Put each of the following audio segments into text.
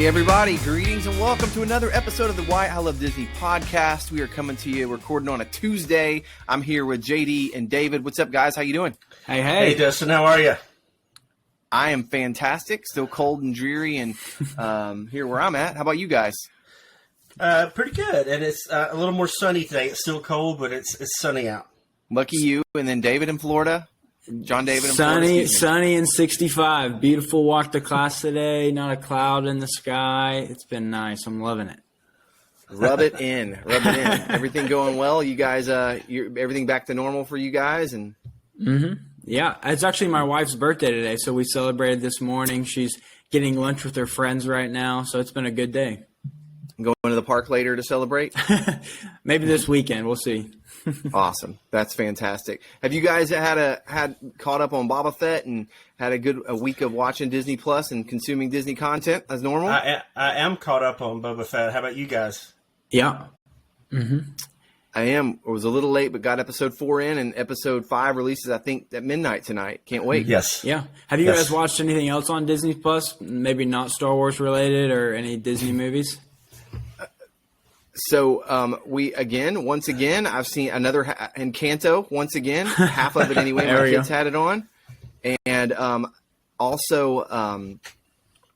Hey everybody, greetings and welcome to another episode of the Why I Love Disney podcast. We are coming to you recording on a Tuesday. I'm here with JD and David. What's up, guys? How you doing? Hey Dustin, how are you? I am fantastic. Still cold and dreary and here where I'm at. How about you guys? Pretty good. And it's a little more sunny today. It's still cold, but it's sunny out. Lucky you. And then David in Florida. John David in Florida. Florida. Sunny and 65. Beautiful walk to class today. Not a cloud in the sky. It's been nice. I'm loving it. Rub it in. Everything going well? You guys, everything back to normal for you guys? And Yeah, it's actually my wife's birthday today, so we celebrated this morning. She's getting lunch with her friends right now, so it's been a good day. Going to the park later to celebrate? Maybe this weekend. We'll see. Awesome. That's fantastic. Have you guys had caught up on Boba Fett and had a week of watching Disney Plus and consuming Disney content as normal? I am caught up on Boba Fett. How about you guys? Yeah. I am. I was a little late, but got episode 4 in, and episode 5 releases, I think, at midnight tonight. Can't wait. Yes. Yeah. Have you guys watched anything else on Disney Plus? Maybe not Star Wars related or any Disney movies? So once again, I've seen another Encanto once again, half of it anyway. My kids had it on. And also I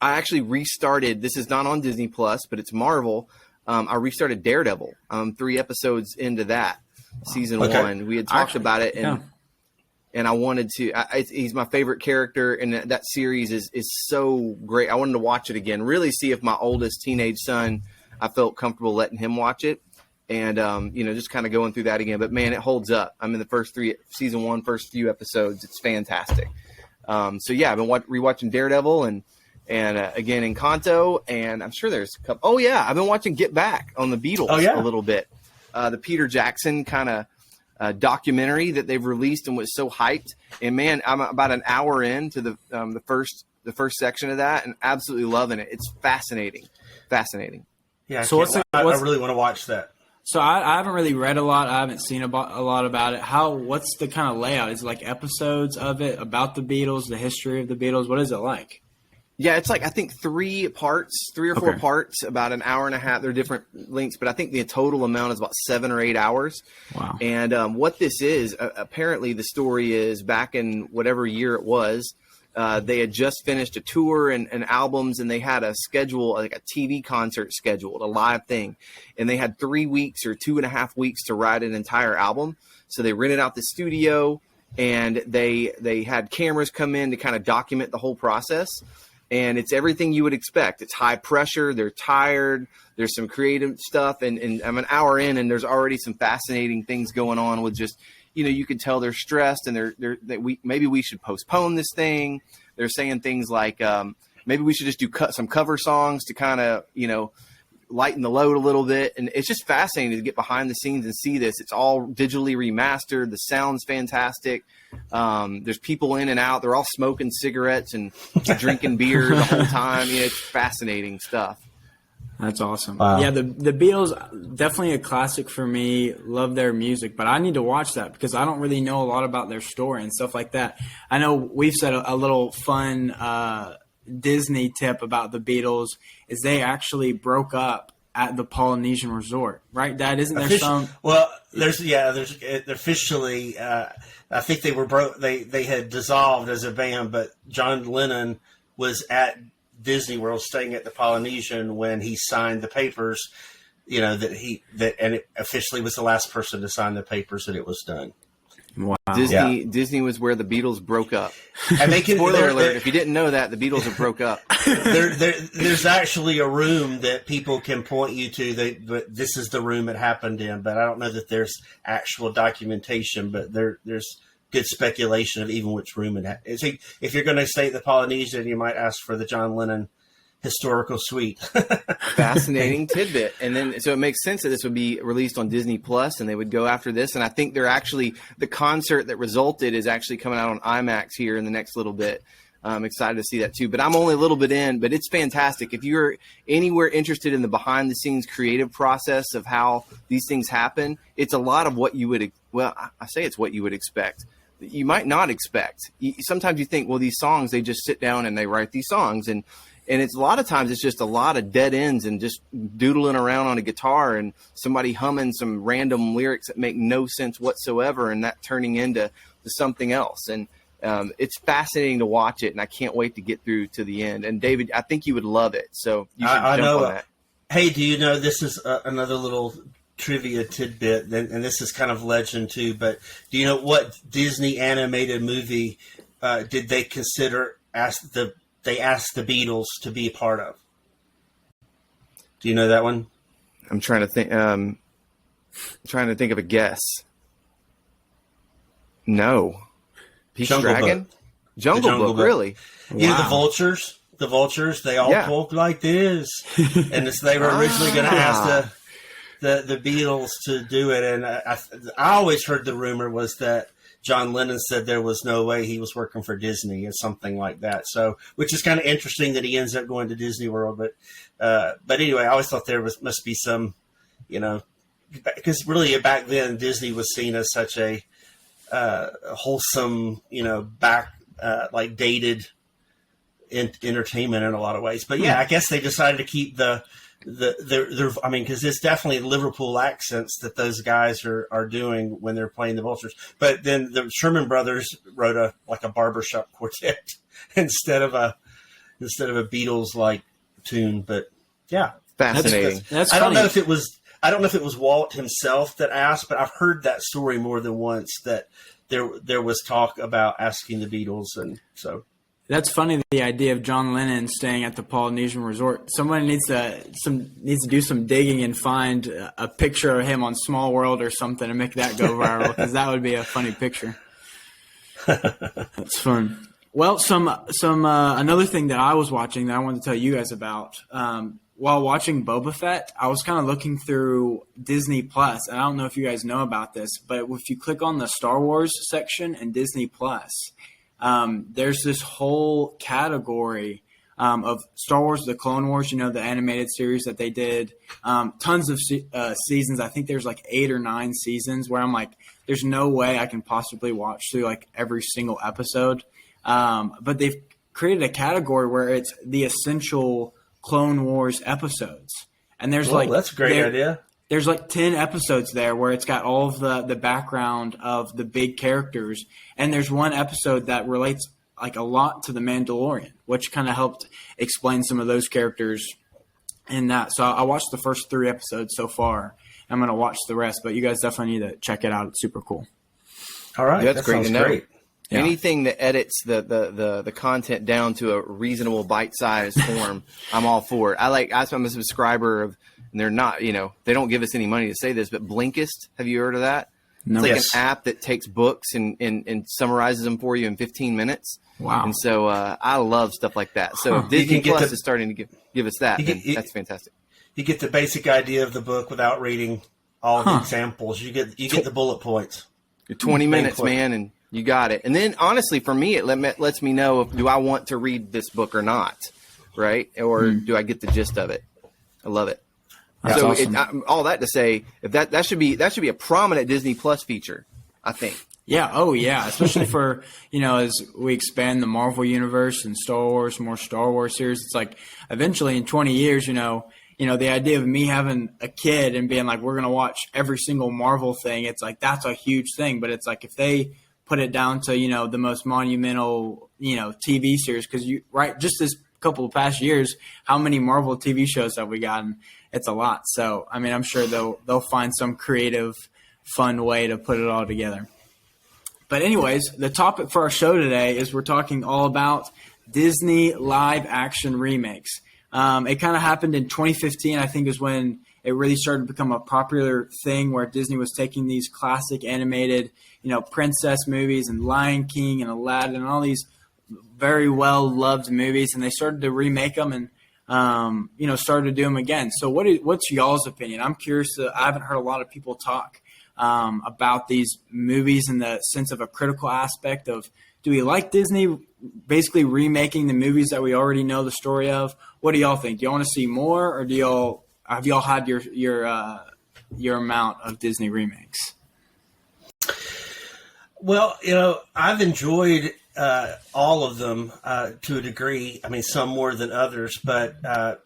actually restarted, this is not on Disney Plus, but it's Marvel. I restarted Daredevil. 3 episodes into that, season 1. We had talked about it, and I wanted to. He's my favorite character, and that series is so great. I wanted to watch it again, really see if my oldest teenage son, I felt comfortable letting him watch it, and just kind of going through that again. But man, it holds up. I'm in the season 1, first few episodes. It's fantastic. So yeah, I've been rewatching Daredevil and again Encanto, and I'm sure there's a couple. Oh yeah, I've been watching Get Back on the Beatles a little bit. The Peter Jackson kind of documentary that they've released and was so hyped. And man, I'm about an hour into the first section of that, and absolutely loving it. It's fascinating. Yeah. So I really want to watch that. So I haven't really read a lot. I haven't seen a lot about it. What's the kind of layout? Is it like episodes of it about the Beatles, the history of the Beatles? What is it like? Yeah, it's like, I think 3 or 4 parts, about an hour and a half. They're different lengths, but I think the total amount is about 7 or 8 hours. Wow. And what this is, apparently the story is back in whatever year it was, they had just finished a tour and albums, and they had a schedule, like a TV concert scheduled, a live thing. And they had 3 weeks or 2.5 weeks to write an entire album. So they rented out the studio, and they had cameras come in to kind of document the whole process. And it's everything you would expect. It's high pressure. They're tired. There's some creative stuff. And I'm an hour in, and there's already some fascinating things going on with just, you can tell they're stressed, and maybe we should postpone this thing. They're saying things like maybe we should just do some cover songs to kind of, lighten the load a little bit. And it's just fascinating to get behind the scenes and see this. It's all digitally remastered. The sound's fantastic. There's people in and out. They're all smoking cigarettes and drinking beer the whole time. It's fascinating stuff. That's awesome. Wow. Yeah, the Beatles, definitely a classic for me. Love their music, but I need to watch that because I don't really know a lot about their story and stuff like that. I know we've said a little fun Disney tip about the Beatles is they actually broke up at the Polynesian resort, right, Dad? Isn't there some? Well, there's officially. I think they were broke. They had dissolved as a band, but John Lennon was at Disney World, staying at the Polynesian when he signed the papers. And it officially was the last person to sign the papers, and it was done. Wow. Disney was where the Beatles broke up. And spoiler alert, if you didn't know that, the Beatles have broke up. There's actually a room that people can point you to. But this is the room it happened in. But I don't know that there's actual documentation. But there's good speculation of even which room it had. If you're going to stay at the Polynesian, you might ask for the John Lennon historical suite. Fascinating tidbit. And then, so it makes sense that this would be released on Disney Plus, and they would go after this. And I think the concert that resulted is actually coming out on IMAX here in the next little bit. I'm excited to see that too, but I'm only a little bit in, but it's fantastic. If you're anywhere interested in the behind the scenes creative process of how these things happen, it's a lot of what you would, I say it's what you would expect. You might not expect. Sometimes you think, well, these songs, they just sit down and they write these songs, and and it's a lot of times it's just a lot of dead ends and just doodling around on a guitar and somebody humming some random lyrics that make no sense whatsoever, and that turning into something else. And it's fascinating to watch it, and I can't wait to get through to the end. And David, I think you would love it, so you should jump on that. Hey, do you know, this is another little trivia tidbit, and this is kind of legend too, but do you know what Disney animated movie did they consider they asked the Beatles to be a part of? Do you know that one? I'm trying to think. Trying to think of a guess. No. Pete's Dragon? Jungle Book, really? Wow. You know, the vultures, they all talk like this. And they were originally going to ask the Beatles to do it. And I always heard the rumor was that John Lennon said there was no way he was working for Disney or something like that. So, which is kind of interesting that he ends up going to Disney World. But anyway, I always thought there must be some, you know, because really back then Disney was seen as such a wholesome, you know, like dated entertainment in a lot of ways. But yeah, I guess they decided to keep their I mean, because it's definitely Liverpool accents that those guys are doing when they're playing the Vultures. But then the Sherman Brothers wrote a barbershop quartet instead of a Beatles like tune. But yeah, fascinating. That's I don't know if it was Walt himself that asked, but I've heard that story more than once that there was talk about asking the Beatles, and so. That's funny, the idea of John Lennon staying at the Polynesian resort. Someone needs to do some digging and find a picture of him on Small World or something and make that go viral, because that would be a funny picture. That's fun. Well, some another thing that I was watching that I wanted to tell you guys about. While watching Boba Fett, I was kind of looking through Disney Plus, and I don't know if you guys know about this, but if you click on the Star Wars section in Disney Plus, there's this whole category of Star Wars, the Clone Wars, you know, the animated series that they did. Tons of seasons. I think there's like 8 or 9 seasons where I'm like, there's no way I can possibly watch through like every single episode. But they've created a category where it's the essential Clone Wars episodes. And there's that's a great idea. There's like 10 episodes there where it's got all of the background of the big characters. And there's one episode that relates like a lot to the Mandalorian, which kind of helped explain some of those characters in that. So I watched the first 3 episodes so far. I'm going to watch the rest, but you guys definitely need to check it out. It's super cool. All right. That's great to know. Great. Yeah. Anything that edits the content down to a reasonable bite-sized form, I'm all for it. I'm a subscriber of, and they're not, you know, they don't give us any money to say this, but Blinkist, have you heard of that? No. It's like an app that takes books and summarizes them for you in 15 minutes. Wow. And so I love stuff like that. So if Disney Plus is starting to give us that, that's fantastic. You get the basic idea of the book without reading all the examples. You get the bullet points. You're 20 minutes, man, and you got it. And then, honestly, for me, it lets me know do I want to read this book or not, right? Or do I get the gist of it? I love it. That's awesome. All that to say, if that should be a prominent Disney Plus feature, I think. Yeah. Oh, yeah. Especially for, you know, as we expand the Marvel universe and Star Wars, more Star Wars series, it's like eventually in 20 years, you know, the idea of me having a kid and being like, we're going to watch every single Marvel thing. It's like, that's a huge thing. But it's like, if they put it down to, you know, the most monumental, you know, TV series, because just this couple of past years, how many Marvel TV shows have we gotten? It's a lot. So, I mean, I'm sure they'll find some creative, fun way to put it all together. But anyways, the topic for our show today is we're talking all about Disney live action remakes. It kind of happened in 2015, I think, is when it really started to become a popular thing where Disney was taking these classic animated, you know, princess movies and Lion King and Aladdin and all these very well-loved movies, and they started to remake them and, you know, started to do them again. So what's y'all's opinion? I'm curious. I haven't heard a lot of people talk about these movies in the sense of a critical aspect of, do we like Disney basically remaking the movies that we already know the story of? What do y'all think? Do y'all want to see more, or have y'all had your amount of Disney remakes? Well, you know, I've enjoyed all of them to a degree. I mean, some more than others, but I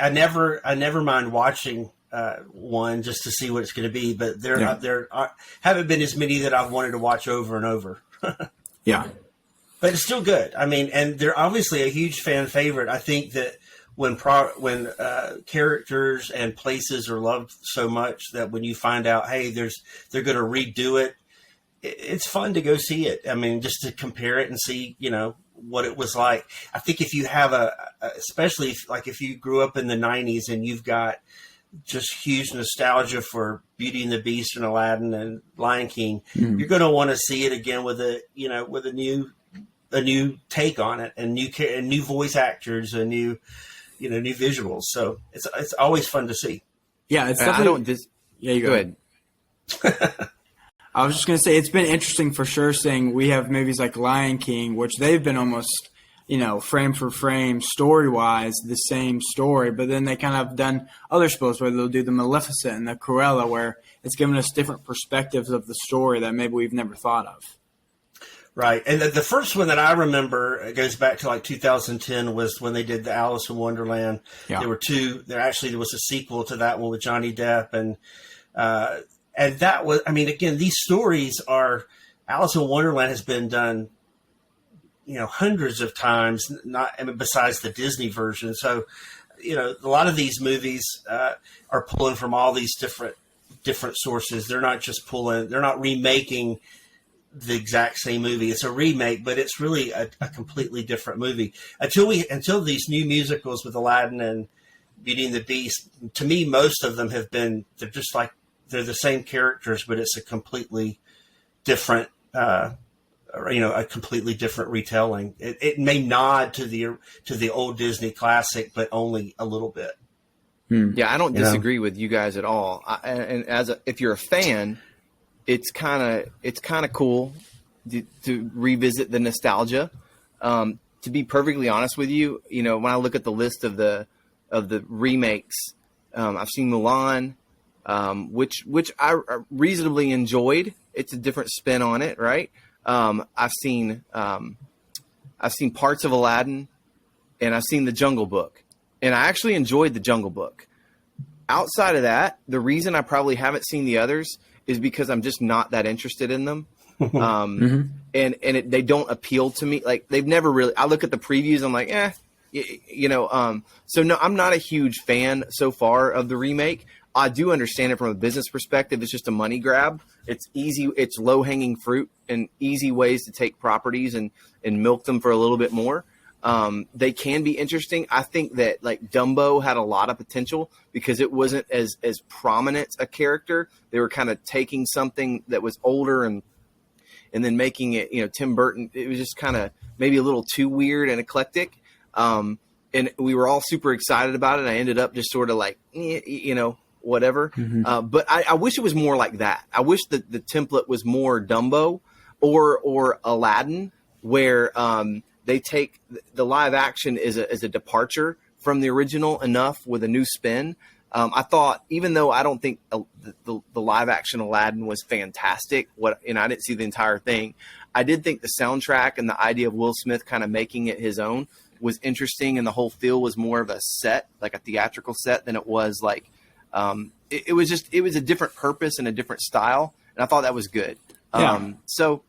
never mind watching one just to see what it's going to be. But there haven't been as many that I've wanted to watch over and over. Yeah, but it's still good. I mean, and they're obviously a huge fan favorite. I think that when characters and places are loved so much that when you find out, hey, they're going to redo it, it's fun to go see it. I mean, just to compare it and see, what it was like. I think if you have especially if you grew up in the 90s and you've got just huge nostalgia for Beauty and the Beast and Aladdin and Lion King, you're going to want to see it again with a new take on it and new voice actors and new visuals. So it's always fun to see. Yeah, it's definitely. You go ahead. I was just going to say, it's been interesting for sure seeing we have movies like Lion King, which they've been almost, frame for frame, story-wise, the same story. But then they kind of done other spells where they'll do the Maleficent and the Cruella, where it's given us different perspectives of the story that maybe we've never thought of. Right. And the first one that I remember, it goes back to 2010, was when they did the Alice in Wonderland. Yeah. There were two. There was a sequel to that one with Johnny Depp. And that was, I mean, again, these stories are, Alice in Wonderland has been done, hundreds of times, besides the Disney version. So, a lot of these movies are pulling from all these different sources. They're not just they're not remaking the exact same movie. It's a remake, but it's really a completely different movie. Until these new musicals with Aladdin and Beauty and the Beast, to me, most of them they're just like, they're the same characters, but it's a completely different, a completely different retelling. It may nod to the old Disney classic, but only a little bit. Yeah, I don't disagree with you guys at all. If you're a fan, it's kind of cool to revisit the nostalgia. To be perfectly honest with you, when I look at the list of the remakes, I've seen Mulan. Which I reasonably enjoyed. It's a different spin on it, right? I've seen parts of Aladdin, and I've seen The Jungle Book, and I actually enjoyed The Jungle Book. Outside of that, the reason I probably haven't seen the others is because I'm just not that interested in them. And they don't appeal to me. Like, they've never really. I look at the previews, I'm like, So no, I'm not a huge fan so far of the remake. I do understand it from a business perspective. It's just a money grab. It's easy. It's low hanging fruit and easy ways to take properties and milk them for a little bit more. They can be interesting. I think that Dumbo had a lot of potential because it wasn't as prominent a character. They were kind of taking something that was older and then making it, Tim Burton. It was just kind of maybe a little too weird and eclectic. And we were all super excited about it. I ended up just sort of whatever. But I wish it was more like that. I wish that the template was more Dumbo or Aladdin, where they take the live action as a departure from the original enough with a new spin. I thought, even though I don't think the live action Aladdin was fantastic, I didn't see the entire thing. I did think the soundtrack and the idea of Will Smith kind of making it his own was interesting, and the whole feel was more of a set, like a theatrical set, than it was it was a different purpose and a different style, and I thought that was good. Yeah. So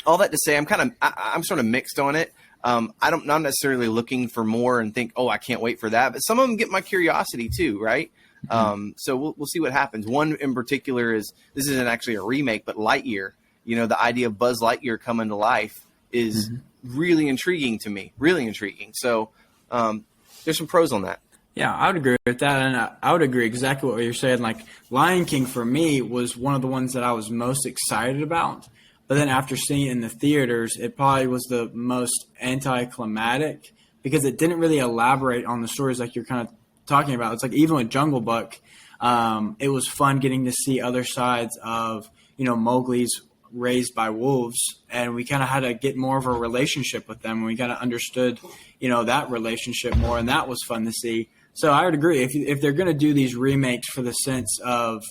all that to say, I'm sort of mixed on it. I'm not necessarily looking for more and think, oh, I can't wait for that. But some of them get my curiosity too, right? So we'll see what happens. One in particular this isn't actually a remake, but Lightyear. The idea of Buzz Lightyear coming to life is really intriguing to me. Really intriguing. So there's some pros on that. Yeah, I would agree with that, and I would agree exactly what you're saying. Lion King for me was one of the ones that I was most excited about, but then after seeing it in the theaters, it probably was the most anticlimactic because it didn't really elaborate on the stories like you're kind of talking about. It's even with Jungle Book, it was fun getting to see other sides of Mowgli's raised by wolves, and we kind of had to get more of a relationship with them, and we kind of understood that relationship more, and that was fun to see. So I would agree. If they're going to do these remakes for the sense of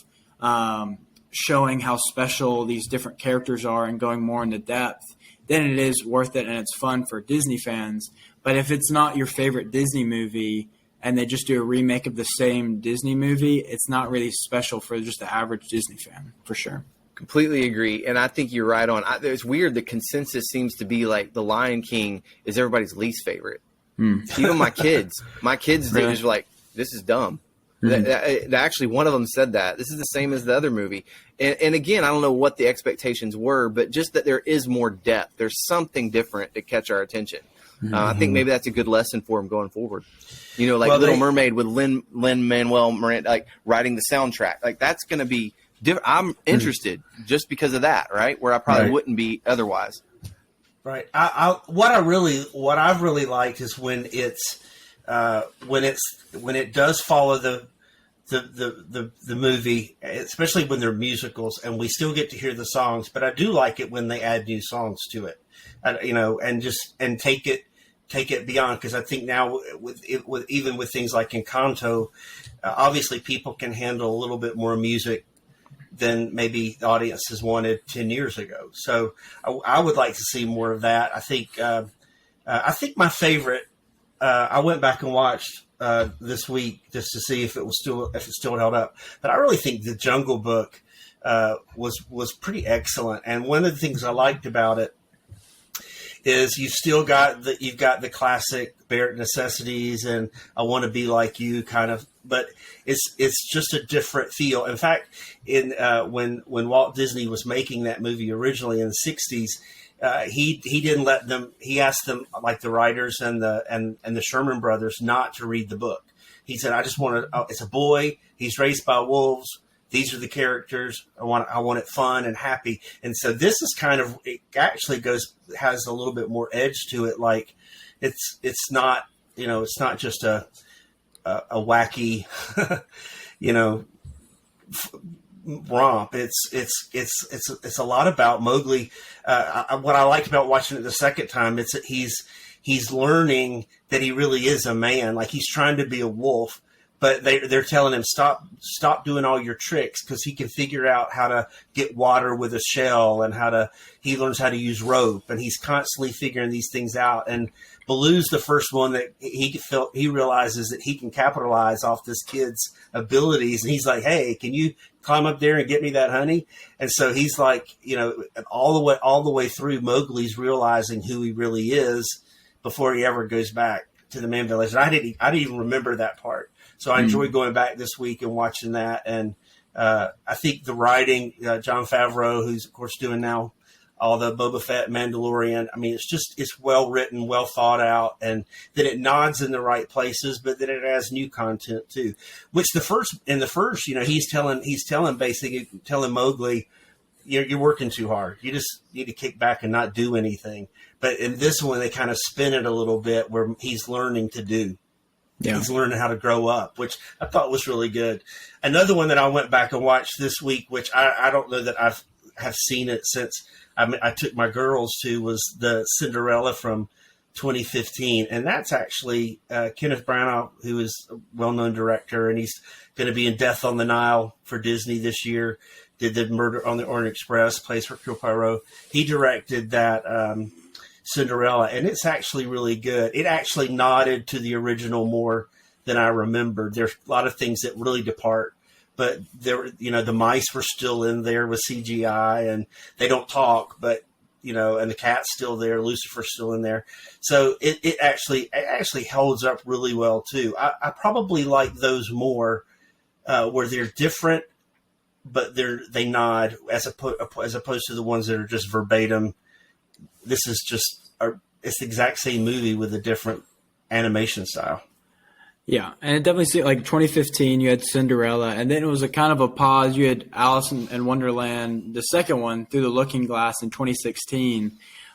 showing how special these different characters are and going more into depth, then it is worth it and it's fun for Disney fans. But if it's not your favorite Disney movie and they just do a remake of the same Disney movie, it's not really special for just the average Disney fan, for sure. Completely agree. And I think you're right on. It's weird. The consensus seems to be like The Lion King is everybody's least favorite. Even my kids Really? are like, this is dumb. Actually, one of them said that. This is the same as the other movie. And again, I don't know what the expectations were, but just that there is more depth. There's something different to catch our attention. I think maybe that's a good lesson for them going forward. You know, like Little Mermaid with Lin-Manuel Miranda, like writing the soundtrack. Like that's going to be different. I'm interested just because of that, right? Where I probably wouldn't be otherwise. Right. What I've really liked is when it does follow the movie, especially when they're musicals, and we still get to hear the songs. But I do like it when they add new songs to it, and take it beyond. Because I think now even with things like Encanto, obviously people can handle a little bit more music than maybe the audiences wanted 10 years ago. So I would like to see more of that. I think my favorite. I went back and watched this week just to see if it still held up. But I really think the Jungle Book was pretty excellent. And one of the things I liked about it is you've got the classic bare necessities and I Want to Be Like You kind of, but it's just a different feel. In fact, when Walt Disney was making that movie originally in the 60s, he didn't let them. He asked them, like the writers and the Sherman brothers, not to read the book. He said, "I just want to. It's a boy. He's raised by wolves. These are the characters. I want it fun and happy." And so this is it actually has a little bit more edge to it. Like it's not it's not just a wacky romp. It's a lot about Mowgli. What I liked about watching it the second time, it's that he's learning that he really is a man. Like he's trying to be a wolf, but they're telling him stop doing all your tricks, because he can figure out how to get water with a shell and he learns how to use rope, and he's constantly figuring these things out. And Baloo's the first one that he realizes that he can capitalize off this kid's abilities, and he's like, "Hey, can you climb up there and get me that honey?" And so he's like, all the way through, Mowgli's realizing who he really is before he ever goes back to the Man Village. And I didn't even remember that part. So I enjoyed going back this week and watching that. And I think the writing, Jon Favreau, who's of course doing now all the Boba Fett, Mandalorian. I mean, it's well written, well thought out, and that it nods in the right places, but that it has new content too. Which the first, he's telling Mowgli, you're working too hard. You just need to kick back and not do anything. But in this one, they kind of spin it a little bit where he's learning to do. Yeah. He's learning how to grow up, which I thought was really good. Another one that I went back and watched this week, which I don't know that have seen it since I took my girls to, was the Cinderella from 2015. And that's actually Kenneth Branagh, who is a well-known director, and he's going to be in Death on the Nile for Disney this year. Did the Murder on the Orient Express, plays Hercule Poirot. He directed that Cinderella, and it's actually really good. It actually nodded to the original more than I remembered. There's a lot of things that really depart, but the mice were still in there with CGI, and they don't talk, but and the cat's still there, Lucifer's still in there. So it actually holds up really well too. I probably like those more where they're different, but they nod as opposed to the ones that are just verbatim. This is it's the exact same movie with a different animation style. Yeah, and it definitely seemed like 2015, you had Cinderella, and then it was a kind of a pause. You had Alice in Wonderland, the second one, Through the Looking Glass in 2016.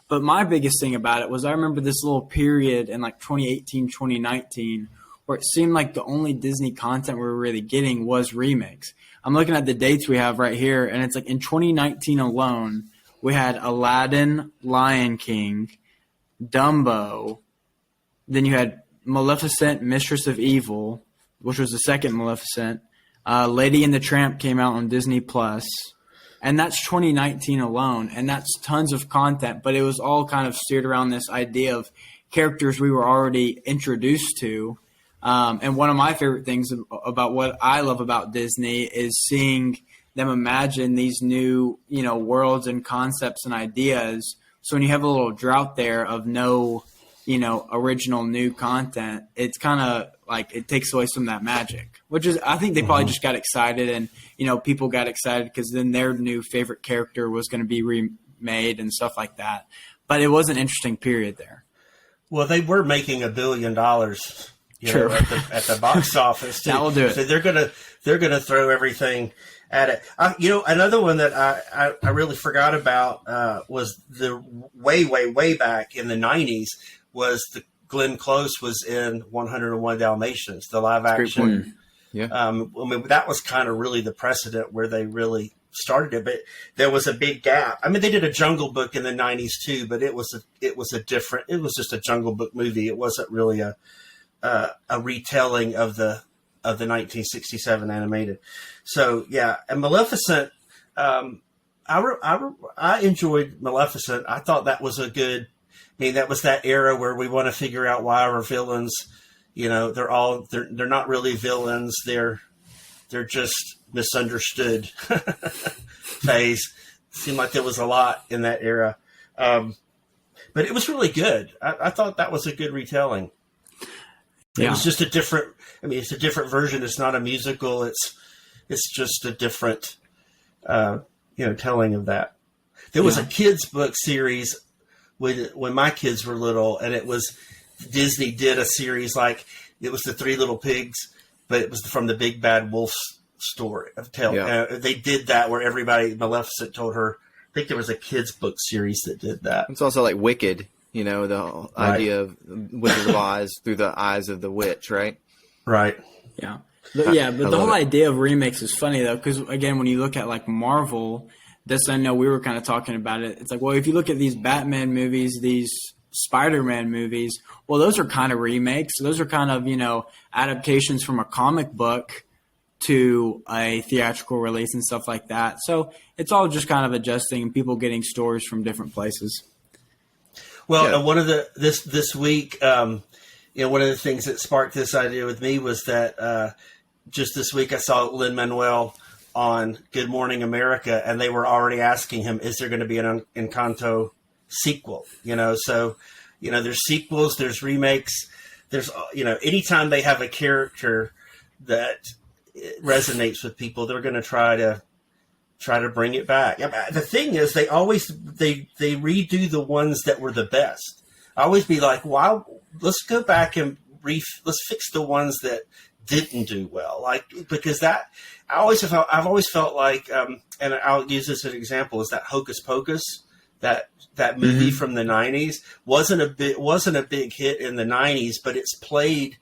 But my biggest thing about it was I remember this little period in like 2018, 2019, where it seemed like the only Disney content we were really getting was remakes. I'm looking at the dates we have right here, and it's like in 2019 alone, we had Aladdin, Lion King, Dumbo, then you had Maleficent, Mistress of Evil, which was the second Maleficent. Lady and the Tramp came out on Disney Plus. And that's 2019 alone, and that's tons of content, but it was all kind of steered around this idea of characters we were already introduced to. And one of my favorite things about what I love about Disney is seeing them imagine these new, worlds and concepts and ideas. So when you have a little drought there of no, original new content, it's kind of like it takes away some of that magic, which is, I think they probably just got excited and, people got excited because then their new favorite character was going to be remade and stuff like that. But it was an interesting period there. Well, they were making $1 billion, at the box office too. That will do it. So they're gonna throw everything at it. Another one that I really forgot about was the way back in the 90s was the Glenn Close was in 101 Dalmatians, the live action. Yeah. That was kind of really the precedent where they really started it, but there was a big gap. I mean, they did a Jungle Book in the 90s too, but it was just a Jungle Book movie. It wasn't really a retelling of the 1967 animated. So yeah, and Maleficent, I enjoyed Maleficent. I thought that was that was that era where we want to figure out why our villains, they're not really villains. They're just misunderstood phase. Seemed like there was a lot in that era. But it was really good. I thought that was a good retelling. Yeah. It was just it's a different version. It's not a musical. It's just a different, telling of that. There was a kids book series when my kids were little, and it was Disney did a series like it was the Three Little Pigs, but it was from the Big Bad Wolf story of tale. Yeah. They did that where Maleficent told her. I think there was a kids book series that did that. It's also like Wicked. The whole idea of Wizard of Oz through the eyes of the witch, right? Right. Yeah. But the whole idea of remakes is funny, though, because, again, when you look at, like, Marvel, I know we were kind of talking about it. It's like, well, if you look at these Batman movies, these Spider-Man movies, well, those are kind of remakes. Those are kind of, adaptations from a comic book to a theatrical release and stuff like that. So it's all just kind of adjusting and people getting stories from different places. Well, one of this week, one of the things that sparked this idea with me was that just this week I saw Lin-Manuel on Good Morning America, and they were already asking him, "Is there going to be an Encanto sequel?" So there's sequels, there's remakes, there's anytime they have a character that resonates with people, they're going to try to bring it back. The thing is, they redo the ones that were the best. I always be like, wow, let's go back and let's fix the ones that didn't do well. Because I've always felt like, and I'll use this as an example, is that Hocus Pocus, that movie from the 90s wasn't a big hit in the 90s, but it's played,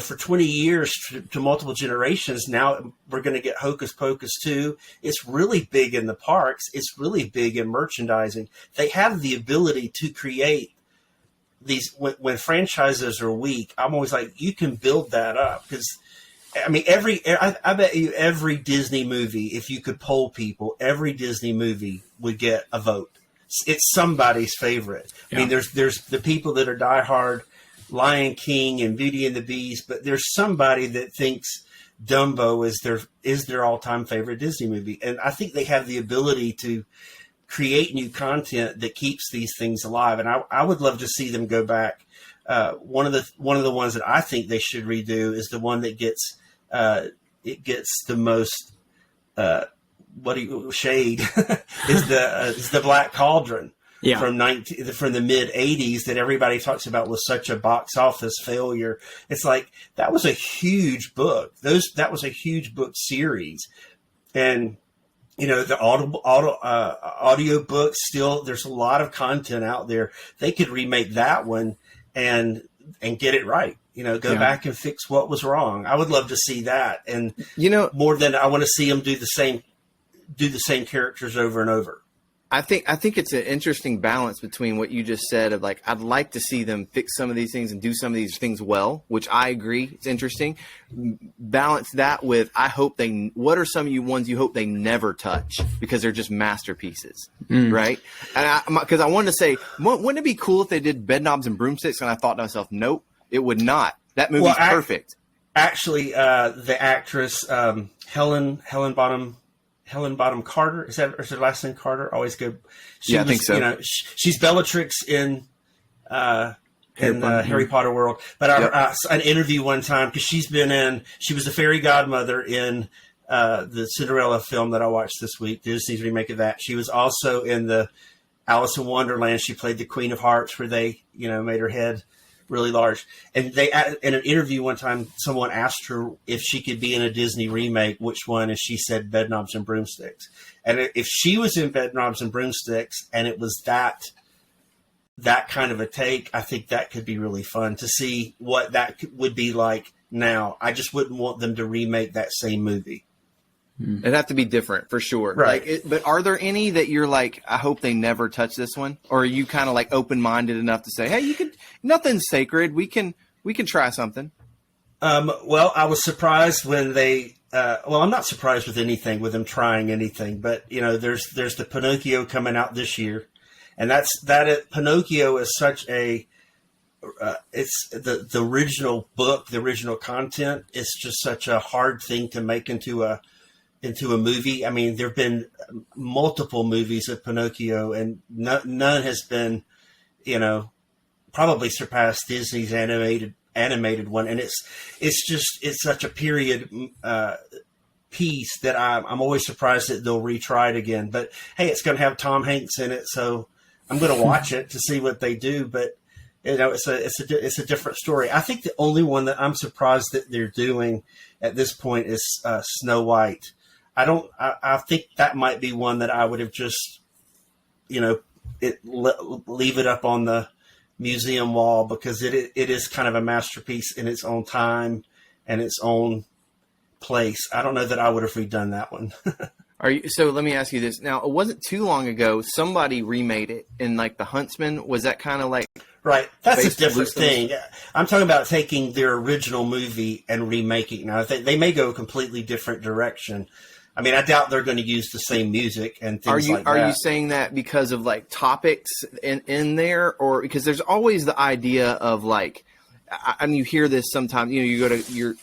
for 20 years to multiple generations. Now we're going to get Hocus Pocus 2. It's really big in the parks. It's really big in merchandising. They have the ability to create these when franchises are weak. I'm always like, you can build that up because I bet you every Disney movie, if you could poll people, every Disney movie would get a vote. It's somebody's favorite. Yeah. I mean, there's the people that are diehard Lion King and Beauty and the Beast, but there's somebody that thinks Dumbo is their all-time favorite Disney movie. And I think they have the ability to create new content that keeps these things alive. And I would love to see them go back. One of the ones that I think they should redo is the one that gets the most shade is the Black Cauldron. Yeah. From the mid 80s that everybody talks about was such a box office failure. It's like that was a huge book. That was a huge book series, and the audio books still. There's a lot of content out there. They could remake that one and get it right. Go back and fix what was wrong. I would love to see that, and more than I want to see them do the same characters over and over. I think it's an interesting balance between what you just said of like, I'd like to see them fix some of these things and do some of these things well, which I agree. It's interesting. Balance that with, what are some of you ones you hope they never touch because they're just masterpieces, right? And because I wanted to say, wouldn't it be cool if they did Bed Knobs and Broomsticks? And I thought to myself, nope, it would not. That movie's perfect. Actually, the actress, Helen Bottom Carter, is her last name Carter? Always good. I think so. You know, she's Bellatrix in Harry Potter world. But an interview one time, because she was the fairy godmother in the Cinderella film that I watched this week, Disney's remake of that. She was also in the Alice in Wonderland. She played the Queen of Hearts, where they, made her head really large. And they, in an interview one time, someone asked her if she could be in a Disney remake, which one, and she said Bed Knobs and Broomsticks. And if she was in Bed Knobs and Broomsticks and it was that kind of a take, I think that could be really fun to see what that would be like now. I just wouldn't want them to remake that same movie. It'd have to be different for sure. Right. But are there any that you're like, I hope they never touch this one? Or are you kind of like open-minded enough to say, hey, nothing's sacred. We can try something. Well, I was surprised when they, I'm not surprised with anything, with them trying anything, but there's the Pinocchio coming out this year. And Pinocchio is such a, it's the original book, the original content. It's just such a hard thing to make into a movie. I mean, there've been multiple movies of Pinocchio, and none has been, probably surpassed Disney's animated one. And it's such a period piece that I'm always surprised that they'll retry it again. But hey, it's going to have Tom Hanks in it, so I'm going to watch it to see what they do. But it's a different story. I think the only one that I'm surprised that they're doing at this point is Snow White. I think that might be one that I would have just, leave it up on the museum wall, because it is kind of a masterpiece in its own time and its own place. I don't know that I would have redone that one. So let me ask you this. Now, it wasn't too long ago, somebody remade it in like The Huntsman. Was that kind of like... Right. That's a different thing. I'm talking about taking their original movie and remaking it. Now, they may go a completely different direction. I mean, I doubt they're going to use the same music and things like that. Are you saying that because of like topics in there, or because there's always the idea of like, I mean, you hear this sometimes, you go to your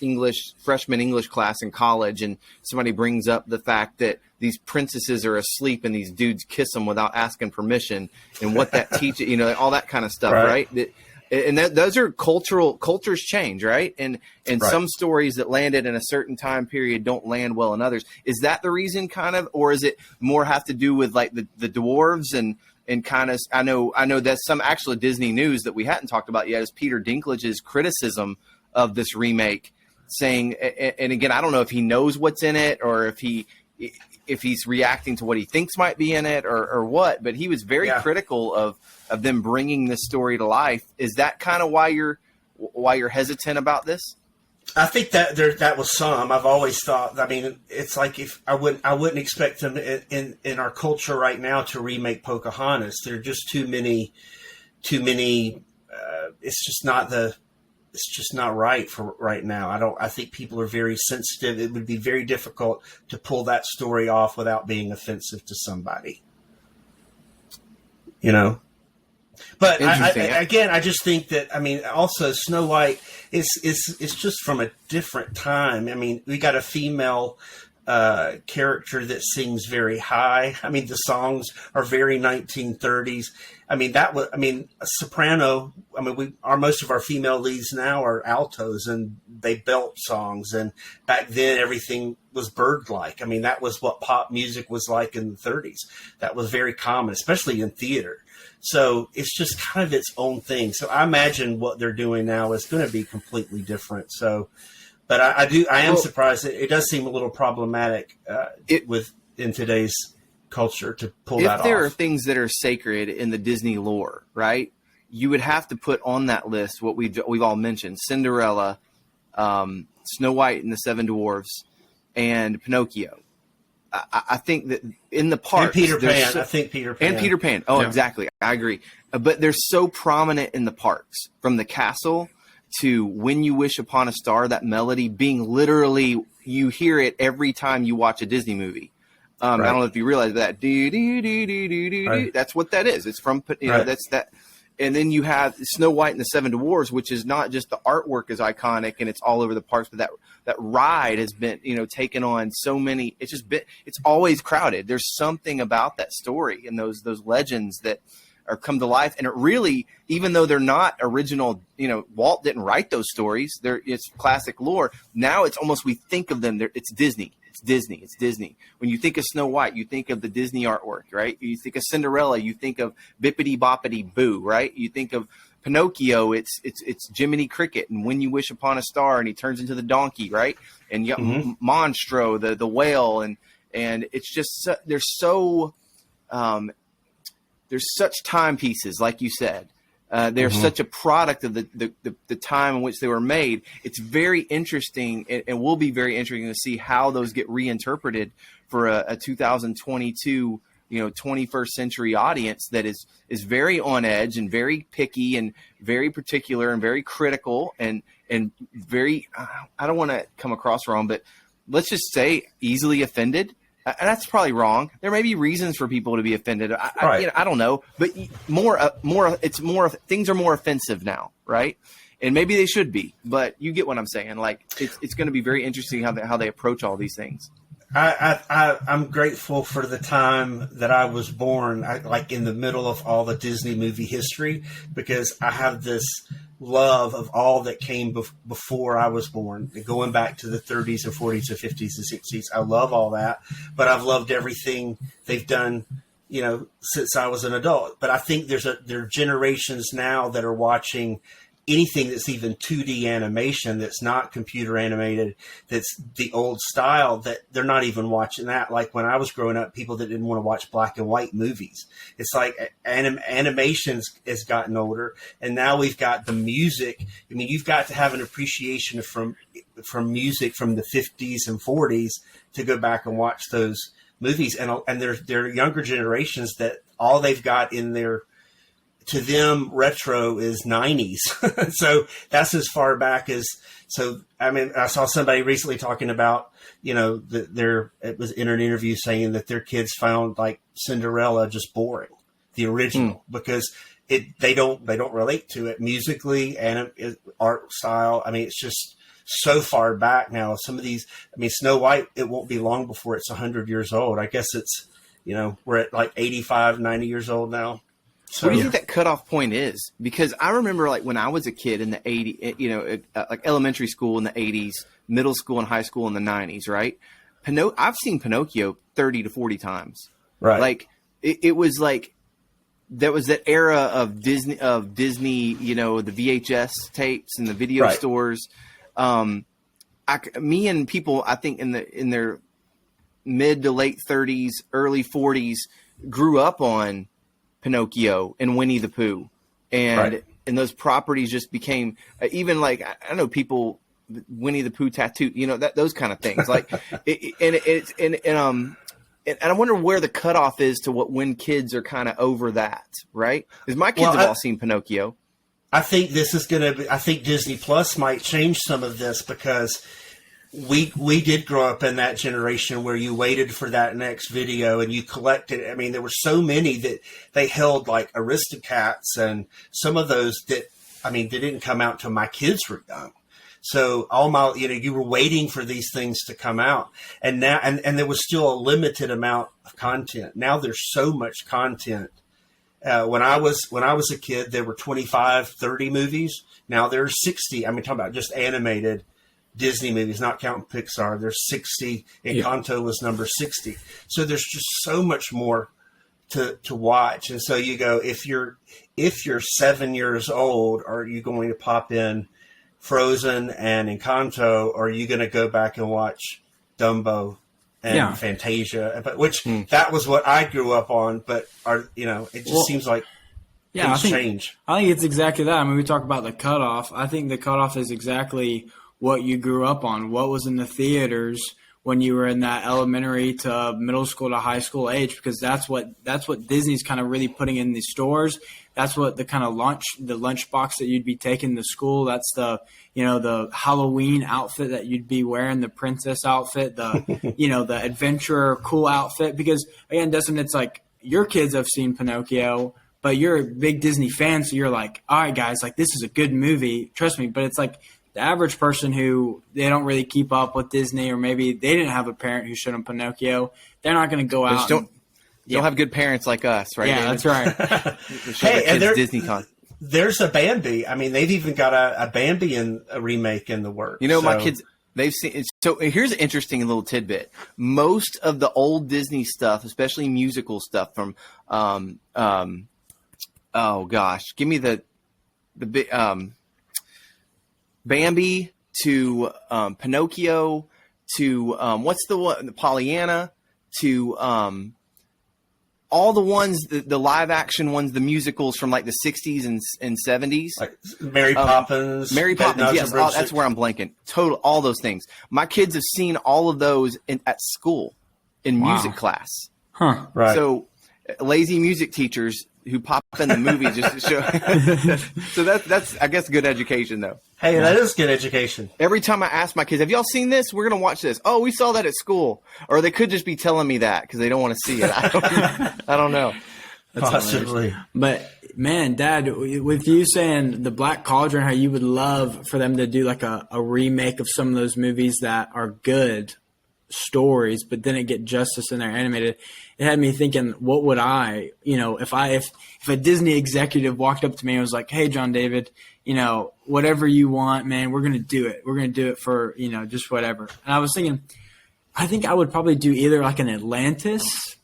freshman English class in college and somebody brings up the fact that these princesses are asleep and these dudes kiss them without asking permission, and what that teaches, all that kind of stuff. Right. And those are cultures change, right? And right. Some stories that landed in a certain time period don't land well in others. Is that the reason, kind of, or is it more have to do with like the dwarves and kind of? I know that's some actual Disney news that we hadn't talked about yet is Peter Dinklage's criticism of this remake, saying, and again, I don't know if he knows what's in it or if he's reacting to what he thinks might be in it or what, but he was very critical of them bringing this story to life. Is that kind of why you're hesitant about this? I think that was some. I've always thought, I mean, it's like if I wouldn't expect them in our culture right now to remake Pocahontas. There are just too many, it's just not right for right now. I think people are very sensitive. It would be very difficult to pull that story off without being offensive to somebody, But I just think that, I mean, also Snow White is just from a different time. I mean, we got a female character that sings very high. I mean, the songs are very 1930s. I mean, a soprano. I mean, most of our female leads now are altos, and they belt songs. And back then, everything was bird-like. I mean, that was what pop music was like in the 30s. That was very common, especially in theater. So it's just kind of its own thing. So I imagine what they're doing now is going to be completely different. So, but I am surprised. It does seem a little problematic in today's culture to pull that off. If there are things that are sacred in the Disney lore, right, you would have to put on that list what we've all mentioned: Cinderella, Snow White and the Seven Dwarfs, and Pinocchio. I think that in the parks, and Peter Pan. I think Peter Pan and Peter Pan. Oh, exactly. I agree. But they're so prominent in the parks, from the castle to When You Wish Upon a Star. That melody being literally, you hear it every time you watch a Disney movie. I don't know if you realize that. Right. That's what that is. It's from, that's that. And then you have Snow White and the Seven Dwarfs, which is not just the artwork is iconic and it's all over the parks, but that ride has been, taken on so many. It's always crowded. There's something about that story and those legends that are come to life. And it really, even though they're not original, Walt didn't write those stories. It's classic lore. Now it's almost, we think of them. It's Disney. It's Disney. When you think of Snow White, you think of the Disney artwork, right? You think of Cinderella, you think of Bippity Boppity Boo, right? You think of Pinocchio, it's Jiminy Cricket and When You Wish Upon a Star, and he turns into the donkey, right? And Monstro, the whale, and it's just there's such timepieces, like you said. They're such a product of the time in which they were made. It's very interesting, and will be very interesting to see how those get reinterpreted for a 2022, 21st century audience that is very on edge and very picky and very particular and very critical and very, I don't want to come across wrong, but let's just say easily offended. And that's probably wrong. There may be reasons for people to be offended. I don't know, but things are more offensive now, right? And maybe they should be, but you get what I'm saying. Like it's going to be very interesting how they approach all these things. I'm grateful for the time that I was born, like in the middle of all the Disney movie history, because I have this love of all that came before I was born, going back to the 30s and 40s and 50s and 60s. I love all that, but I've loved everything they've done, since I was an adult. But I think there are generations now that are watching anything that's even 2D animation, that's not computer animated, that's the old style, that they're not even watching that. Like when I was growing up, people that didn't want to watch black and white movies. It's like animation has gotten older, and now we've got the music. I mean, you've got to have an appreciation from music from the 50s and 40s to go back and watch those movies. And there are younger generations that all they've got in their, to them, retro is 90s. So that's as far back as, I saw somebody recently talking about, it was in an interview saying that their kids found like Cinderella just boring, the original, because they don't relate to it musically and art style. I mean, it's just so far back now. Some of these, Snow White, it won't be long before it's 100 years old. I guess it's, we're at like 85, 90 years old now. So, what do you think that cutoff point is? Because I remember, like, when I was a kid in the 80s, like elementary school in the 80s, middle school and high school in the 90s, right? I've seen Pinocchio 30 to 40 times. Right. Like, it was like, there was that era of Disney, the VHS tapes and the video stores. Me and people, I think, in their mid to late 30s, early 40s, grew up on Pinocchio and Winnie the Pooh, and those properties just became even like, I know people, Winnie the Pooh tattoo, those kind of things. Like, and I wonder where the cutoff is to when kids are kind of over that, right? Because my kids have all seen Pinocchio. I think this is going to be, I think Disney Plus might change some of this, because we did grow up in that generation where you waited for that next video and you collected. I mean, there were so many that they held, like Aristocats, and some of those that, they didn't come out till my kids were young. So you were waiting for these things to come out, and now, and there was still a limited amount of content. Now there's so much content. When I was a kid, there were 25, 30 movies. Now there's 60. Talking about just animated Disney movies, not counting Pixar. There's 60. Encanto was number 60. So there's just so much more to watch. And so you go, if you're 7 years old, are you going to pop in Frozen and Encanto, or are you going to go back and watch Dumbo and Fantasia? But that was what I grew up on. But it just seems like things change. I think it's exactly that. We talk about the cutoff. I think the cutoff is exactly what you grew up on, what was in the theaters, when you were in that elementary to middle school to high school age, because that's what Disney's kind of really putting in these stores. That's what the kind of lunch box that you'd be taking to school. That's the Halloween outfit that you'd be wearing, the princess outfit, the the adventurer cool outfit. Because again, Dustin, it's like your kids have seen Pinocchio, but you're a big Disney fan, so you're like, all right, guys, like this is a good movie, trust me. But it's like the average person who they don't really keep up with Disney, or maybe they didn't have a parent who showed them Pinocchio, they're not going to go out. Don't have good parents like us, right? Yeah, David? That's right. Hey, and Disney con. There's a Bambi. I mean, they've even got a Bambi in a remake in the works. My kids, they've seen. So here's an interesting little tidbit. Most of the old Disney stuff, especially musical stuff from, oh gosh, give me the big Bambi to Pinocchio to what's the one, Pollyanna to all the ones, the live action ones, the musicals from like the 60s and 70s. Like Mary Poppins. Yes. That's where I'm blanking. All those things. My kids have seen all of those at school in music class. Huh. Right. So lazy music teachers who pop in the movie just to show. So that's, I guess, good education, though. Hey, that is good education. Every time I ask my kids, have y'all seen this? We're going to watch this. Oh, we saw that at school. Or they could just be telling me that because they don't want to see it. I don't know. That's possibly. Hilarious. But, man, Dad, with you saying the Black Cauldron, how you would love for them to do like a remake of some of those movies that are good stories, but didn't get justice in their animated, it had me thinking, what would I, if a Disney executive walked up to me and was like, hey, John David, whatever you want, man, we're going to do it. We're going to do it for, just whatever. And I was thinking, I think I would probably do either like an Atlantis.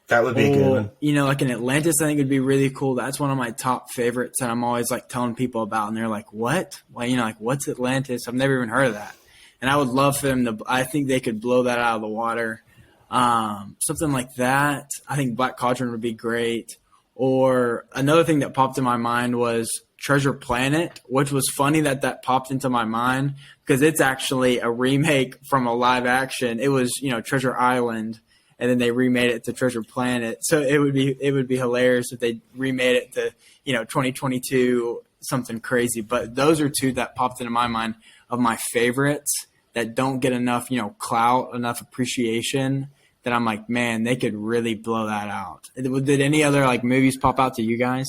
That would be a good one. Like an Atlantis, I think would be really cool. That's one of my top favorites. And I'm always like telling people about, and they're like, what? Well, like, what's Atlantis? I've never even heard of that. And I would love for them to, I think they could blow that out of the water. Something like that. I think Black Cauldron would be great. Or another thing that popped in my mind was Treasure Planet, which was funny that popped into my mind because it's actually a remake from a live action. It was, Treasure Island, and then they remade it to Treasure Planet. So it would be hilarious if they remade it to, 2022, something crazy. But those are two that popped into my mind of my favorites that don't get enough, clout, enough appreciation, that I'm like, man, they could really blow that out. Did any other like movies pop out to you guys?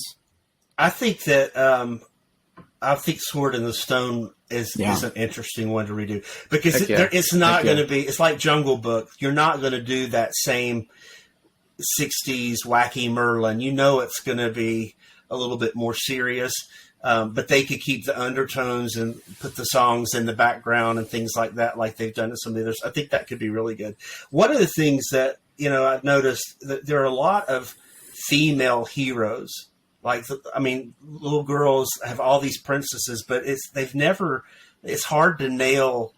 I think that Sword in the Stone is an interesting one to redo because it's not going to be. It's like Jungle Book. You're not going to do that same 60s wacky Merlin. It's going to be a little bit more serious. But they could keep the undertones and put the songs in the background and things like that, like they've done to some of the others. I think that could be really good. One of the things that, I've noticed that there are a lot of female heroes. Little girls have all these princesses, but it's hard to nail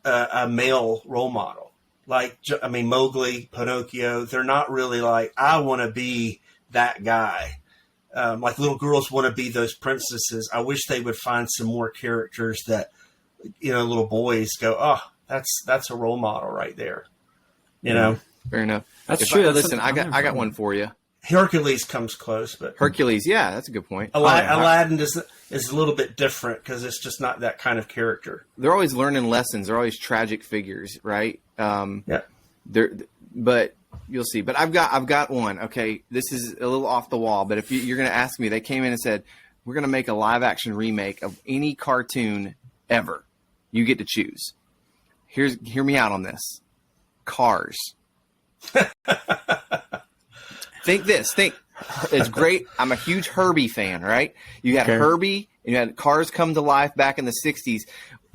a male role model. Mowgli, Pinocchio, they're not really like, I want to be that guy. Little girls want to be those princesses. I wish they would find some more characters that, little boys go, oh, that's a role model right there. Fair enough. That's true. Listen, I got one for you. Hercules comes close, but Hercules, yeah, that's a good point. Aladdin is a little bit different because it's just not that kind of character. They're always learning lessons. They're always tragic figures, right? Yeah. But you'll see. But I've got one. Okay, this is a little off the wall, but if you're going to ask me, they came in and said, we're going to make a live action remake of any cartoon ever. You get to choose. Hear me out on this. Cars. Think it's great. I'm a huge Herbie fan, right? You had Herbie and you had Cars come to life back in the 60s.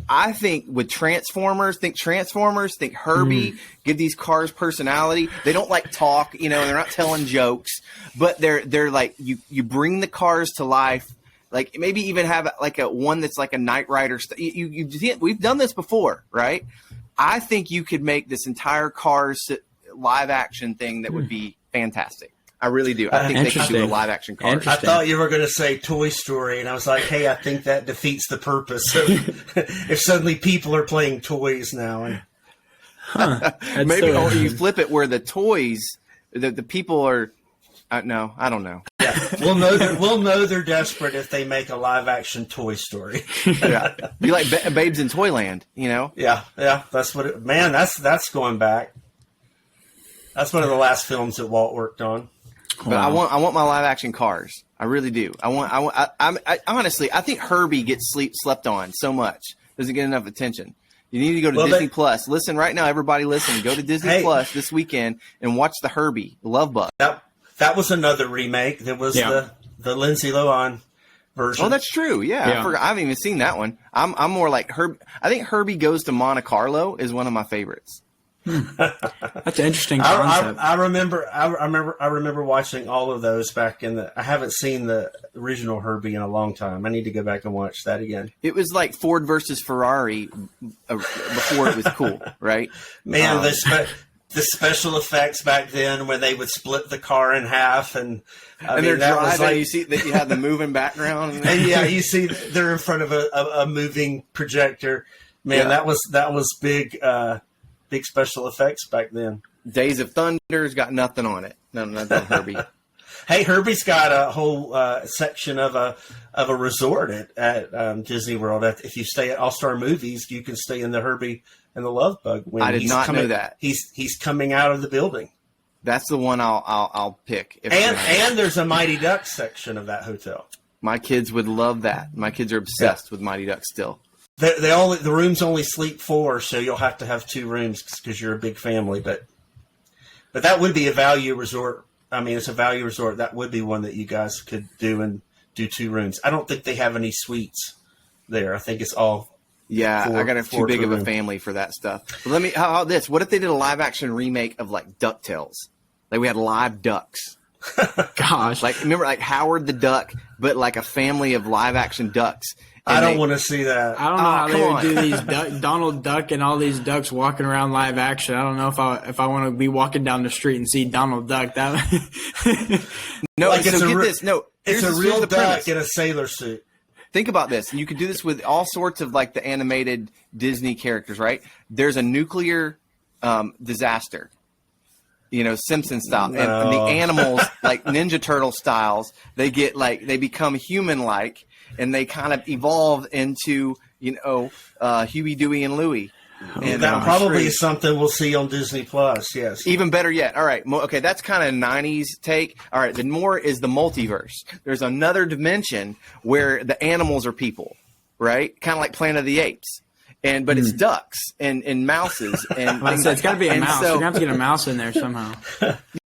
I think with Transformers, think Herbie, give these cars personality. They don't like talk, they're not telling jokes, but they're like, you bring the cars to life. Like maybe even have like a one that's like a Knight Rider. We've done this before, right? I think you could make this entire Cars live action thing that would be fantastic. I really do. I think they should do a live action Cars. I thought you were going to say Toy Story, and I was like, hey, I think that defeats the purpose. If suddenly people are playing toys now. Maybe or you flip it where the toys, the people are. No, I don't know. Yeah, we'll know they're desperate if they make a live action Toy Story. Yeah, be like Babes in Toyland, you know? Yeah, that's what it. Man, that's going back. That's one of the last films that Walt worked on. But I want my live action Cars. I really do. I honestly, I think Herbie gets slept on so much. Doesn't get enough attention. You need to go to Disney Plus. Listen right now, everybody listen. Go to Disney Plus this weekend and watch the Herbie, Love Bug. That was another remake. There was the Lindsay Lohan version. Oh, that's true. Yeah. I haven't even seen that one. I'm more like Herbie. I think Herbie Goes to Monte Carlo is one of my favorites. That's an interesting concept. I remember watching all of those back in the. I haven't seen the original Herbie in a long time. I need to go back and watch that again. It was like Ford versus Ferrari before it was cool, right? Man, the special effects back then when they would split the car in half and they're driving. You see that you have the moving background, and you see they're in front of a moving projector. Man, that was big. Big special effects back then. Days of Thunder's got nothing on it. No, Herbie. Hey, Herbie's got a whole section of a resort at Disney World. If you stay at All Star Movies, you can stay in the Herbie and the Love Bug. When I did not know that. He's coming out of the building. That's the one I'll pick. And there's a Mighty Ducks section of that hotel. My kids would love that. My kids are obsessed with Mighty Ducks still. The rooms only sleep 4, so you'll have to have 2 rooms because you're a big family. But that would be a value resort. I mean, it's a value resort. That would be one that you guys could do 2 rooms. I don't think they have any suites there. I think it's all. Yeah, I got too big of a family for that stuff. But how about this? What if they did a live action remake of like Ducktales? Like we had live ducks. Gosh, like remember like Howard the Duck, but like a family of live action ducks. I don't want to see that. I don't know how they would do these Donald Duck and all these ducks walking around live action. I don't know if I want to be walking down the street and see Donald Duck. No, like so get this. No, it's a real duck in a sailor suit. Think about this. You could do this with all sorts of like the animated Disney characters, right? There's a nuclear disaster. You know, Simpson style, and the animals like Ninja Turtle styles. They become human-like, and they kind of evolve into Huey, Dewey, and Louie. And that probably is something we'll see on Disney Plus. Yes. Even better yet. All right. Okay, that's kind of 90s take. All right. Then more is the multiverse. There's another dimension where the animals are people, right? Kind of like Planet of the Apes. But it's ducks and mouses and it's got to be a mouse. You're gonna have to get a mouse in there somehow.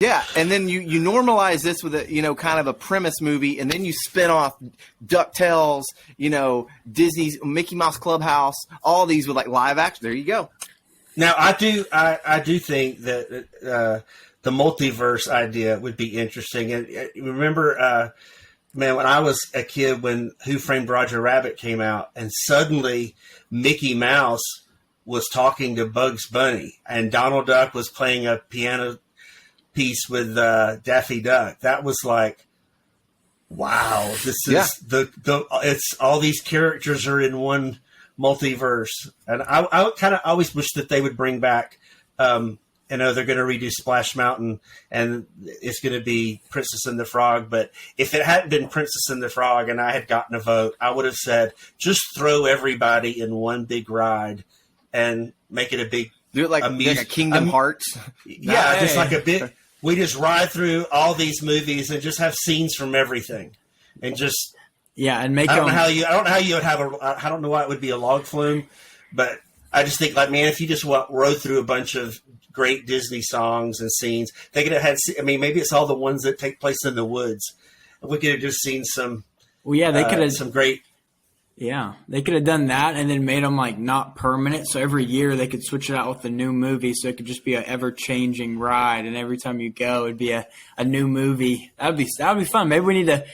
Yeah, and then you normalize this with a kind of a premise movie, and then you spin off Ducktales, Disney's Mickey Mouse Clubhouse, all these with like live action. There you go. Now I do think that the multiverse idea would be interesting. And remember, man, when I was a kid, when Who Framed Roger Rabbit came out, and suddenly Mickey Mouse was talking to Bugs Bunny, and Donald Duck was playing a piano piece with Daffy Duck. That was like, wow, this is it's all these characters are in one multiverse. And I kind of always wish that they would bring back, they're going to redo Splash Mountain, and it's going to be Princess and the Frog. But if it hadn't been Princess and the Frog and I had gotten a vote, I would have said, just throw everybody in one big ride and make it a big... Do it like a Kingdom Hearts? Yeah, just like a big... We just ride through all these movies and just have scenes from everything. And just... Yeah, and make I don't know how you would have I don't know why it would be a log flume, but I just think, like, man, if you just rode through a bunch of great Disney songs and scenes, they could have had, maybe it's all the ones that take place in the woods. We could have just seen some. Well, yeah, they could have some great. Yeah, they could have done that and then made them like not permanent. So every year they could switch it out with a new movie. So it could just be an ever changing ride, and every time you go, it'd be a new movie. That'd be fun. Maybe we need to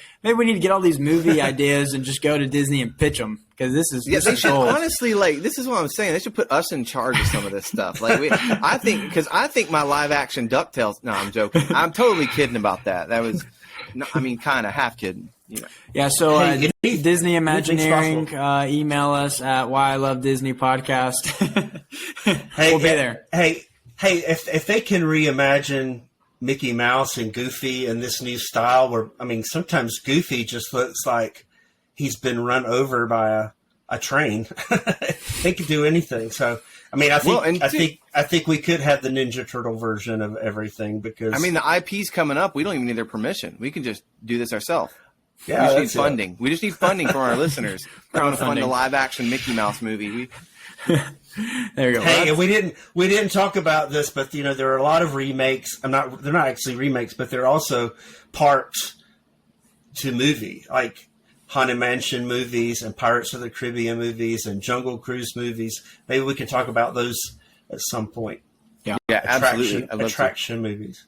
get all these movie ideas and just go to Disney and pitch them, because this is they should honestly, like, this is what I'm saying. They should put us in charge of some of this stuff. Like I think my live action Ducktales. No, I'm joking. I'm totally kidding about that. That was, kind of half kidding. Yeah, so Disney Imagineering, email us at whyilovedisneypodcast. Hey, we'll be there. Hey, if they can reimagine Mickey Mouse and Goofy in this new style, where sometimes Goofy just looks like he's been run over by a train. They could do anything. So, I think we could have the Ninja Turtle version of everything because the IP's coming up. We don't even need their permission. We can just do this ourselves. Yeah, we just need funding. We just need funding from our listeners. We want to fund a live action Mickey Mouse movie. There you go. Hey, we didn't talk about this, but there are a lot of remakes. They're not actually remakes, but they're also parts to movie, like Haunted Mansion movies and Pirates of the Caribbean movies and Jungle Cruise movies. Maybe we can talk about those at some point. Yeah, absolutely. Attraction movies.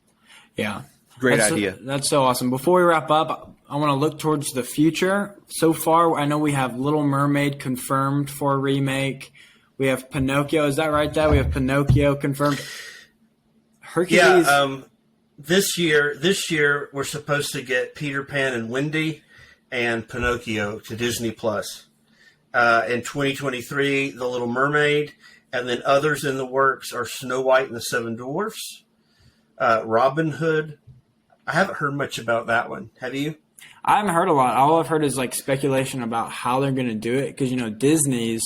Yeah. Great idea. That's so awesome. Before we wrap up, I want to look towards the future. So far, I know we have Little Mermaid confirmed for a remake. We have Pinocchio. Is that right, Dad? We have Pinocchio confirmed. Hercules. Yeah. This year we're supposed to get Peter Pan and Wendy and Pinocchio to Disney Plus. In 2023, The Little Mermaid, and then others in the works are Snow White and the Seven Dwarfs, Robin Hood. I haven't heard much about that one. Have you? I haven't heard a lot. All I've heard is speculation about how they're going to do it because Disney's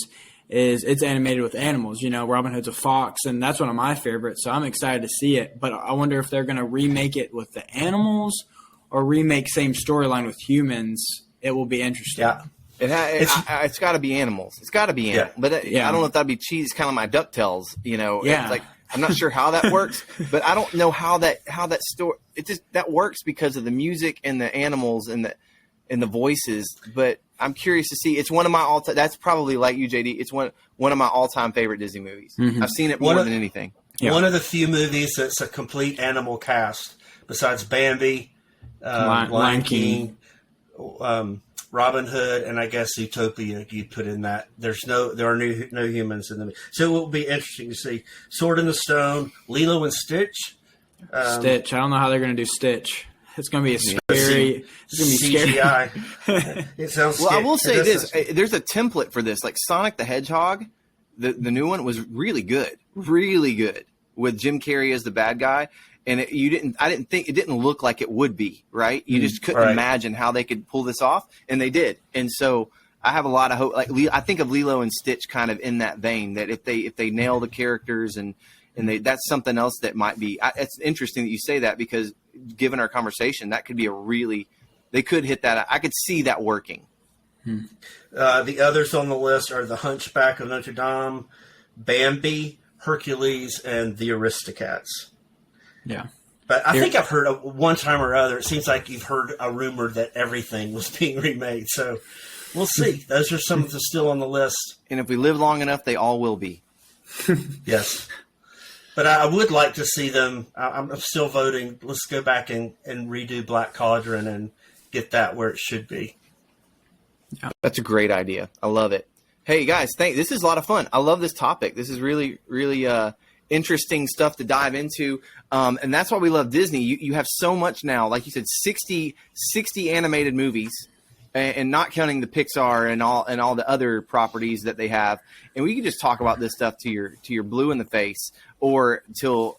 it's animated with animals. Robin Hood's a fox, and that's one of my favorites. So I'm excited to see it. But I wonder if they're going to remake it with the animals or remake same storyline with humans. It will be interesting. Yeah. It's got to be animals. It's got to be animals. Yeah. But I don't know if that'd be cheese, kind of my Ducktales. Yeah. It's I'm not sure how that works, but I don't know how that story. It just that works because of the music and the animals and the voices. But I'm curious to see. It's one of my all. That's probably like you, JD. It's one of my all-time favorite Disney movies. Mm-hmm. I've seen it more than anything. Yeah. One of the few movies that's a complete animal cast besides Bambi, Lion King, Robin Hood, and I guess Zootopia. You put in that. There are no humans in them. So it will be interesting to see. Sword in the Stone, Lilo and Stitch. Stitch. I don't know how they're going to do Stitch. It's going to be scary. It's going to be CGI. It sounds scary. Well, I will say this. There's a template for this. Like Sonic the Hedgehog, the new one was really good with Jim Carrey as the bad guy. And I didn't think it didn't look like it would be, right? You just couldn't imagine how they could pull this off, and they did. And so I have a lot of hope. Like I think of Lilo and Stitch kind of in that vein. That if they nail the characters and that's something else that might be. It's interesting that you say that because given our conversation, that could be they could hit that. I could see that working. The others on the list are The Hunchback of Notre Dame, Bambi, Hercules, and The Aristocats. Yeah. But I think I've heard one time or other, it seems like you've heard a rumor that everything was being remade. So we'll see. Those are some of the still on the list. And if we live long enough, they all will be. Yes. But I would like to see them. I'm still voting. Let's go back and redo Black Cauldron and get that where it should be. Yeah. That's a great idea. I love it. Hey, guys, this is a lot of fun. I love this topic. This is really, really interesting stuff to dive into. And that's why we love Disney. You have so much now. Like you said, 60 animated movies, and not counting the Pixar and all the other properties that they have. And we can just talk about this stuff to your blue in the face or till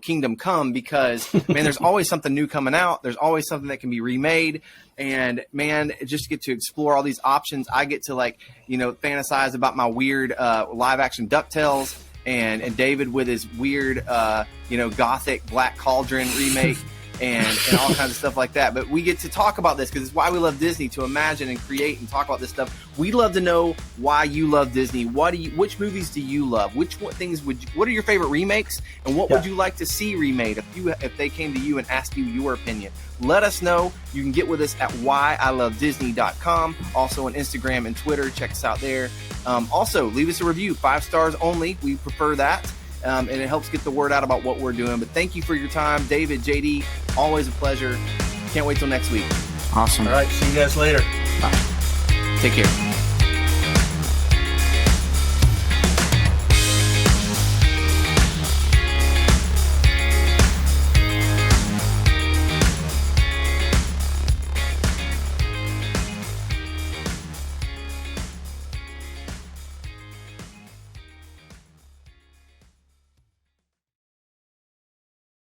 Kingdom Come, because man, there's always something new coming out. There's always something that can be remade. And man, just get to explore all these options. I get to fantasize about my weird live action Ducktales. And David with his weird, gothic Black Cauldron remake and all kinds of stuff like that. But we get to talk about this because it's why we love Disney, to imagine and create and talk about this stuff. We'd love to know why you love Disney. Which movies do you love? What are your favorite remakes? And what would you like to see remade if they came to you and asked you your opinion? Let us know. You can get with us at whyilovedisney.com. Also on Instagram and Twitter. Check us out there. Also, leave us a review. 5 stars only. We prefer that. And it helps get the word out about what we're doing. But thank you for your time. David, JD, always a pleasure. Can't wait till next week. Awesome. All right. See you guys later. Bye. Take care.